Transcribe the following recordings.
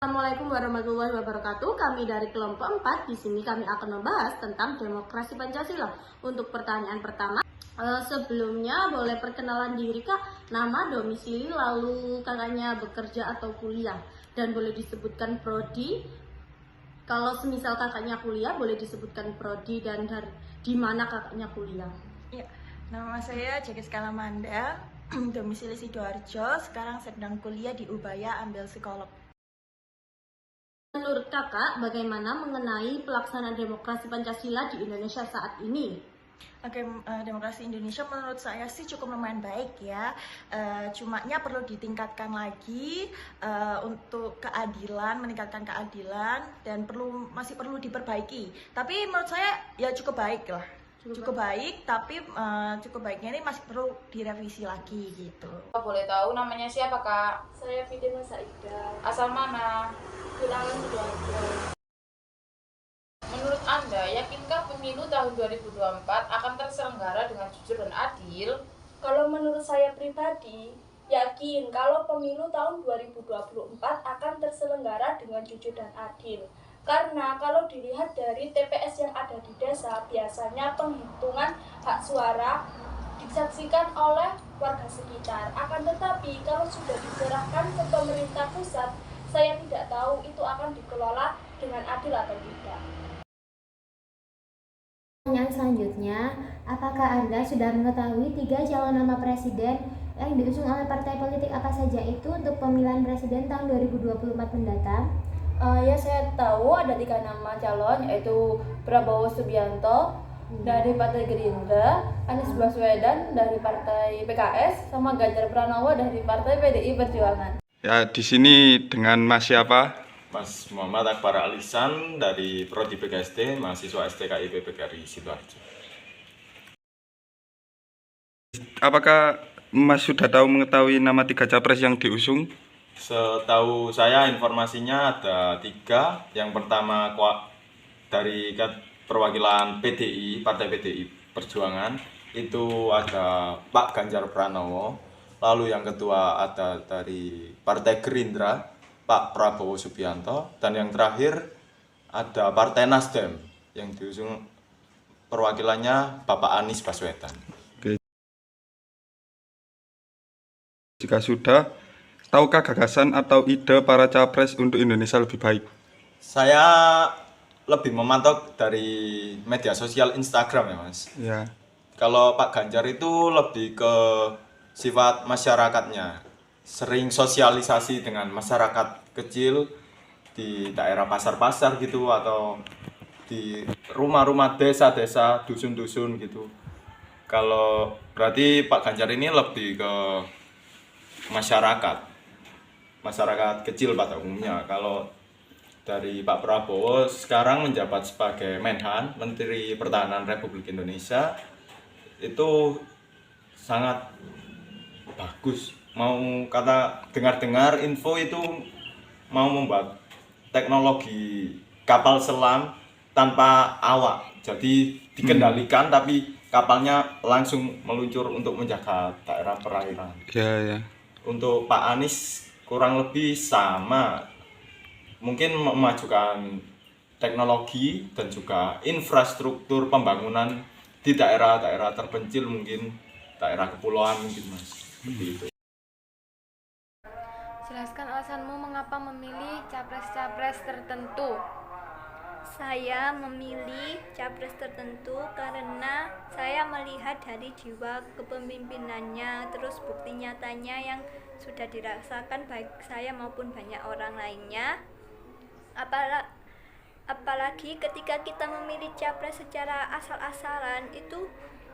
Assalamualaikum warahmatullahi wabarakatuh. Kami dari kelompok 4 di sini kami akan membahas tentang demokrasi Pancasila. Untuk pertanyaan pertama, sebelumnya boleh perkenalan diri Kak, nama, domisili, lalu kakaknya bekerja atau kuliah, dan boleh disebutkan prodi. Kalau semisal kakaknya kuliah boleh disebutkan prodi dan dari di mana kakaknya kuliah. Ya, nama saya Jeki Skalamanda, domisili Sidoarjo, sekarang sedang kuliah di Ubaya, ambil psikolog. Menurut kakak, bagaimana mengenai pelaksanaan demokrasi Pancasila di Indonesia saat ini? Oke, demokrasi Indonesia menurut saya sih cukup lumayan baik ya. Cumanya perlu ditingkatkan lagi untuk keadilan, meningkatkan keadilan dan masih perlu diperbaiki. Tapi menurut saya ya cukup baik lah. Cukup baik, tapi cukup baiknya ini masih perlu direvisi lagi gitu. Boleh tahu namanya siapa, Kak? Saya Fidelia Saida. Asal mana? Bilangan Sidoarjo. Menurut Anda, yakinkah pemilu tahun 2024 akan terselenggara dengan jujur dan adil? Kalau menurut saya pribadi, yakin kalau pemilu tahun 2024 akan terselenggara dengan jujur dan adil. Karena kalau dilihat dari TPS yang ada di desa, biasanya penghitungan hak suara disaksikan oleh warga sekitar. Akan tetapi kalau sudah diserahkan ke pemerintah pusat, saya tidak tahu itu akan dikelola dengan adil atau tidak. Pertanyaan selanjutnya, apakah Anda sudah mengetahui 3 calon nama presiden yang diusung oleh partai politik apa saja itu untuk pemilihan presiden tahun 2024 mendatang? Ya, saya tahu ada 3 nama calon, yaitu Prabowo Subianto dari Partai Gerindra, Anies Baswedan dari Partai PKS, sama Ganjar Pranowo dari Partai PDI Perjuangan. Ya, di sini dengan Mas siapa? Mas Muhammad Akbar Alisan dari Prodi PKSD, mahasiswa STKIP PGRI Sidoarjo. Apakah Mas sudah mengetahui nama 3 capres yang diusung? Setahu saya informasinya ada 3. Yang pertama dari perwakilan PDI, Partai PDI Perjuangan, itu ada Pak Ganjar Pranowo. Lalu yang kedua ada dari Partai Gerindra, Pak Prabowo Subianto, dan yang terakhir ada Partai Nasdem yang diusung perwakilannya Bapak Anies Baswedan. Oke. Jika sudah, tahukah gagasan atau ide para capres untuk Indonesia lebih baik? Saya lebih memantau dari media sosial Instagram ya, Mas. Ya. Kalau Pak Ganjar itu lebih ke sifat masyarakatnya, sering sosialisasi dengan masyarakat kecil di daerah pasar-pasar gitu, atau di rumah-rumah desa-desa, dusun-dusun gitu. Kalau berarti Pak Ganjar ini lebih ke masyarakat kecil pada umumnya. Kalau dari Pak Prabowo sekarang menjabat sebagai Menhan, Menteri Pertahanan Republik Indonesia, itu sangat bagus. Mau kata dengar-dengar info itu mau membuat teknologi kapal selam tanpa awak, jadi dikendalikan tapi kapalnya langsung meluncur untuk menjaga daerah perairan. Ya. Untuk Pak Anies kurang lebih sama, mungkin memajukan teknologi dan juga infrastruktur pembangunan di daerah-daerah terpencil, mungkin daerah kepulauan mungkin, Mas. Seperti itu. Jelaskan alasanmu mengapa memilih capres-capres tertentu. Saya memilih capres tertentu karena saya melihat dari jiwa kepemimpinannya, terus bukti nyatanya yang sudah dirasakan baik saya maupun banyak orang lainnya. Apalagi ketika kita memilih capres secara asal-asalan, itu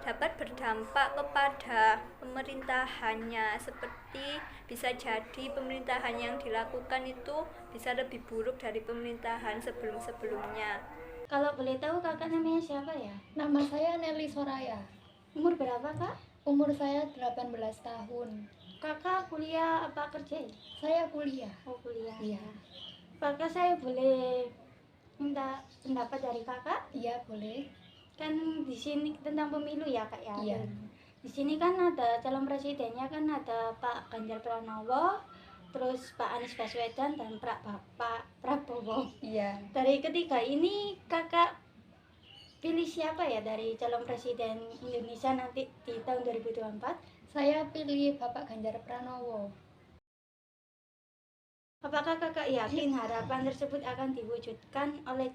dapat berdampak kepada pemerintahannya, seperti bisa jadi pemerintahan yang dilakukan itu bisa lebih buruk dari pemerintahan sebelum-sebelumnya. Kalau boleh tahu kakak namanya siapa ya? Nama saya Nelly Soraya. Umur berapa kak? Umur saya 18 tahun. Kakak kuliah apa kerja? Saya kuliah. Oh kuliah. Iya. Kakak, saya boleh minta pendapat dari kakak? Iya, boleh. Kan di sini tentang pemilu ya kak ya. Iya. Di sini kan ada calon presidennya, kan ada Pak Ganjar Pranowo, terus Pak Anies Baswedan dan Pak Prabowo. Iya. Dari ketiga ini kakak pilih siapa ya dari calon presiden Indonesia nanti di tahun 2024? Saya pilih Bapak Ganjar Pranowo. Apakah kakak yakin harapan tersebut akan diwujudkan oleh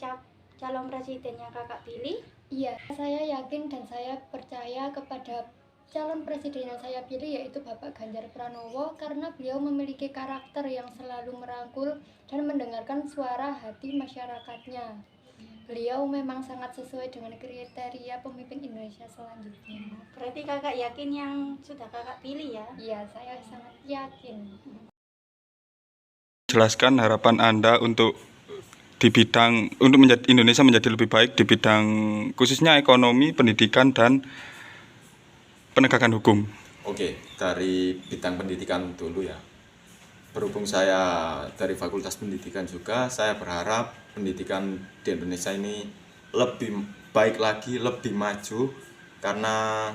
calon presiden yang kakak pilih? Iya, saya yakin dan saya percaya kepada calon presiden yang saya pilih yaitu Bapak Ganjar Pranowo karena beliau memiliki karakter yang selalu merangkul dan mendengarkan suara hati masyarakatnya. Beliau memang sangat sesuai dengan kriteria pemimpin Indonesia selanjutnya. Berarti kakak yakin yang sudah kakak pilih ya? Iya, saya sangat yakin. Jelaskan harapan Anda untuk Indonesia menjadi lebih baik di bidang khususnya ekonomi, pendidikan, dan penegakan hukum. Oke, dari bidang pendidikan dulu ya. Berhubung saya dari Fakultas Pendidikan juga, saya berharap pendidikan di Indonesia ini lebih baik lagi, lebih maju, karena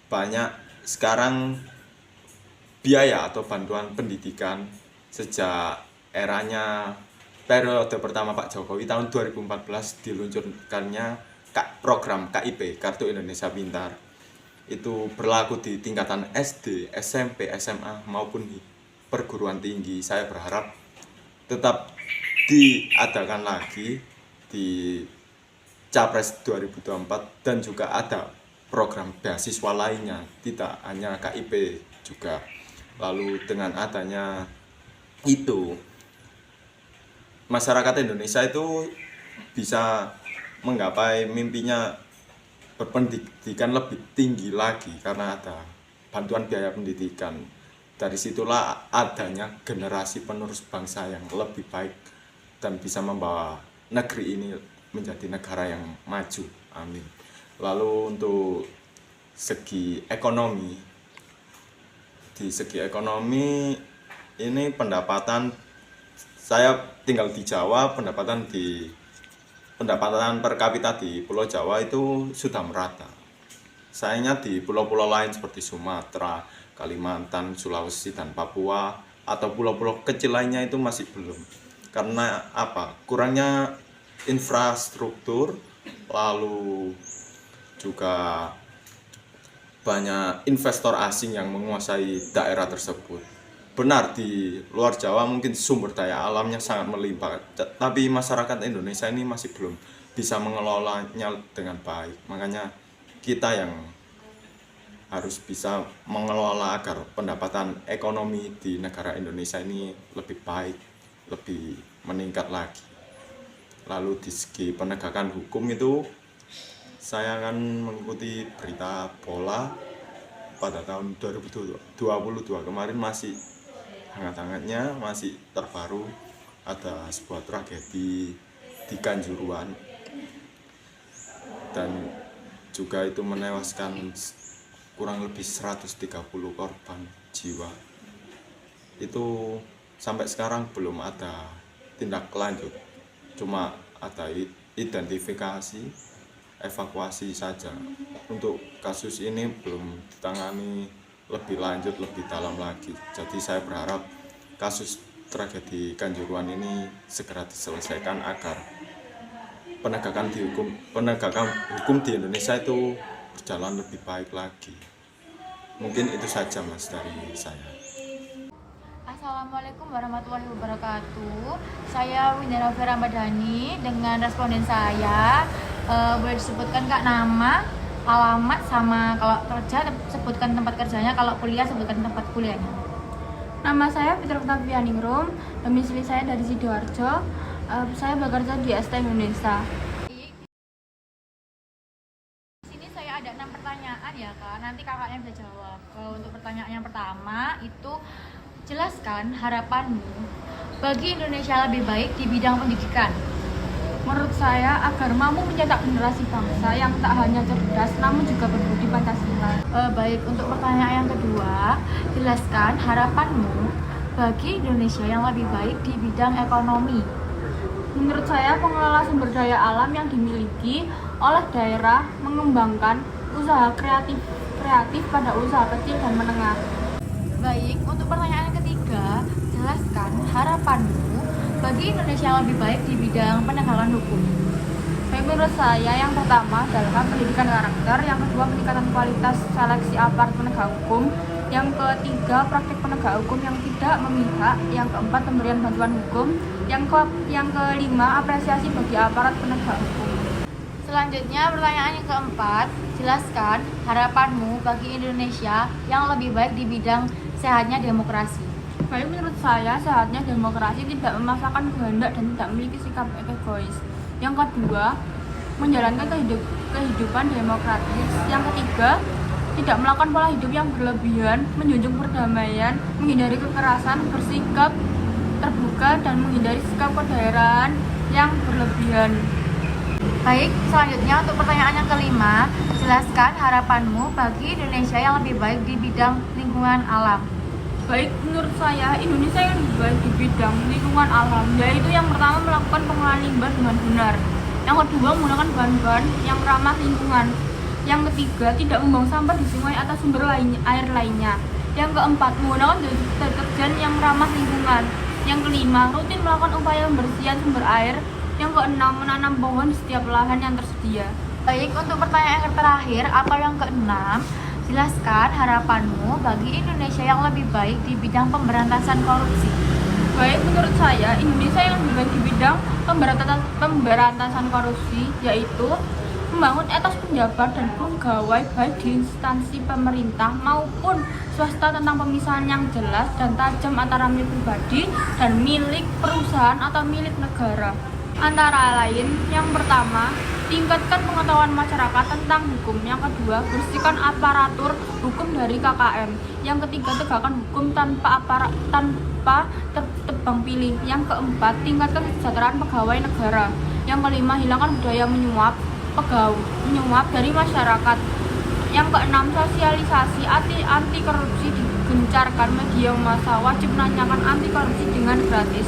banyak sekarang biaya atau bantuan pendidikan sejak eranya periode pertama Pak Jokowi tahun 2014 diluncurkannya program KIP, Kartu Indonesia Pintar. Itu berlaku di tingkatan SD, SMP, SMA maupun di perguruan tinggi. Saya berharap tetap diadakan lagi di Capres 2024 dan juga ada program beasiswa lainnya, tidak hanya KIP juga. Lalu dengan adanya itu, masyarakat Indonesia itu bisa menggapai mimpinya berpendidikan lebih tinggi lagi karena ada bantuan biaya pendidikan. Dari situlah adanya generasi penerus bangsa yang lebih baik dan bisa membawa negeri ini menjadi negara yang maju. Amin. Lalu untuk segi ekonomi, di segi ekonomi ini pendapatan, saya tinggal di Jawa, pendapatan per kapita di Pulau Jawa itu sudah merata. Sayangnya di pulau-pulau lain seperti Sumatera, Kalimantan, Sulawesi, dan Papua atau pulau-pulau kecil lainnya itu masih belum. Karena apa? Kurangnya infrastruktur, lalu juga banyak investor asing yang menguasai daerah tersebut. Benar, di luar Jawa mungkin sumber daya alamnya sangat melimpah, tapi masyarakat Indonesia ini masih belum bisa mengelolanya dengan baik. Makanya kita yang harus bisa mengelola agar pendapatan ekonomi di negara Indonesia ini lebih baik, lebih meningkat lagi. Lalu di segi penegakan hukum itu, saya akan mengikuti berita bola pada tahun 2022 kemarin, masih hangat-hangatnya, masih terbaru, ada sebuah tragedi di Kanjuruhan dan juga itu menewaskan kurang lebih 130 korban jiwa. Itu sampai sekarang belum ada tindak lanjut, cuma ada identifikasi, evakuasi saja. Untuk kasus ini belum ditangani lebih lanjut, lebih dalam lagi. Jadi saya berharap kasus tragedi Kanjuruhan ini segera diselesaikan agar penegakan hukum di Indonesia itu berjalan lebih baik lagi. Mungkin itu saja Mas dari saya. Assalamualaikum warahmatullahi wabarakatuh. Saya Windara Vera Madani. Dengan responden saya, boleh disebutkan Kak nama, alamat, sama kalau kerja sebutkan tempat kerjanya, kalau kuliah sebutkan tempat kuliahnya. Nama saya Fitri Oktavianingrum, domisili saya dari Sidoarjo. Saya bekerja di ST Indonesia. Di sini saya ada 6 pertanyaan ya Kak, nanti kakaknya bisa jawab. Untuk pertanyaan yang pertama itu, jelaskan harapanmu bagi Indonesia lebih baik di bidang pendidikan. Menurut saya, agar mampu mencetak generasi bangsa yang tak hanya cerdas namun juga berbudi Pancasila. Baik, untuk pertanyaan yang kedua, jelaskan harapanmu bagi Indonesia yang lebih baik di bidang ekonomi. Menurut saya, pengelola sumber daya alam yang dimiliki oleh daerah mengembangkan usaha kreatif pada usaha kecil dan menengah. Baik, untuk pertanyaan yang ketiga, harapanmu bagi Indonesia yang lebih baik di bidang penegakan hukum? Baik, menurut saya yang pertama adalah pendidikan karakter, yang kedua peningkatan kualitas seleksi aparat penegak hukum, yang ketiga praktik penegak hukum yang tidak memihak, yang keempat pemberian bantuan hukum, yang kelima apresiasi bagi aparat penegak hukum. Selanjutnya pertanyaan yang keempat, jelaskan harapanmu bagi Indonesia yang lebih baik di bidang sehatnya demokrasi. Baik, menurut saya sehatnya demokrasi tidak memaksakan kehendak dan tidak memiliki sikap egois. Yang kedua, menjalankan kehidupan demokratis. Yang ketiga, tidak melakukan pola hidup yang berlebihan, menjunjung perdamaian, menghindari kekerasan, bersikap terbuka, dan menghindari sikap kedaerahan yang berlebihan. Baik, selanjutnya untuk pertanyaan yang kelima, jelaskan harapanmu bagi Indonesia yang lebih baik di bidang lingkungan alam. Baik, menurut saya Indonesia yang lebih baik di bidang lingkungan alam, yaitu yang pertama melakukan pengolahan limbah dengan benar, yang kedua menggunakan bahan-bahan yang ramah lingkungan, yang ketiga tidak membuang sampah di sungai atau sumber air lainnya, yang keempat menggunakan deterjen yang ramah lingkungan, yang kelima rutin melakukan upaya pembersihan sumber air, yang keenam menanam pohon di setiap lahan yang tersedia. Baik, untuk pertanyaan yang terakhir atau yang keenam, jelaskan harapanmu bagi Indonesia yang lebih baik di bidang pemberantasan korupsi. Baik, menurut saya Indonesia yang lebih baik di bidang pemberantasan korupsi yaitu membangun etos penjabat dan pegawai baik di instansi pemerintah maupun swasta tentang pemisahan yang jelas dan tajam antara milik pribadi dan milik perusahaan atau milik negara. Antara lain, yang pertama, tingkatkan pengetahuan masyarakat tentang hukum. Yang kedua, bersihkan aparatur hukum dari KKM. Yang ketiga, tegakkan hukum tanpa tebang pilih. Yang keempat, tingkatkan kesejahteraan pegawai negara. Yang kelima, hilangkan budaya menyuap dari masyarakat. Yang keenam, sosialisasi anti korupsi digencarkan. Media massa wajib menanyakan anti korupsi dengan gratis.